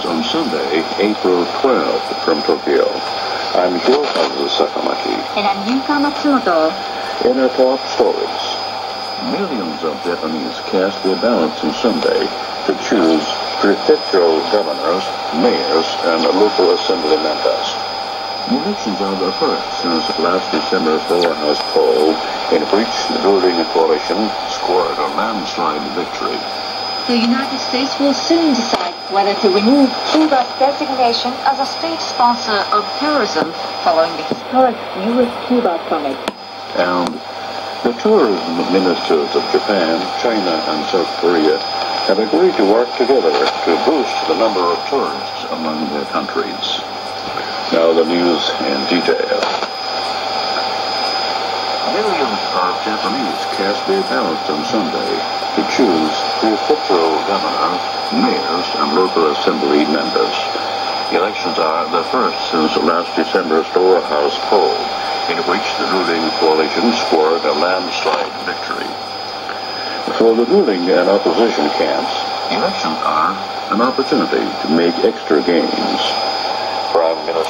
News on Sunday, April 12th from Tokyo. I'm Hirokazu Sakamaki. And I'm Yuka Matsumoto. In our top stories, millions of Japanese cast their ballots on Sunday to choose prefectural governors, mayors, and local assembly members. The elections are the first since last December's lower house poll, in which the ruling coalition scored a landslide victory. The United States will soon decide whether to remove Cuba's designation as a state sponsor of terrorism following the historic U.S.-Cuba summit. And the tourism ministers of Japan, China, and South Korea have agreed to work together to boost the number of tourists among their countries. Now the news in detail. Millions of Japanese cast their ballots on Sunday to choose prefectural governors, mayors, and local assembly members. The elections are the first since last December's lower house poll, in which the ruling coalition scored a landslide victory. For the ruling and opposition camps, elections are an opportunity to make extra gains. Prime Minister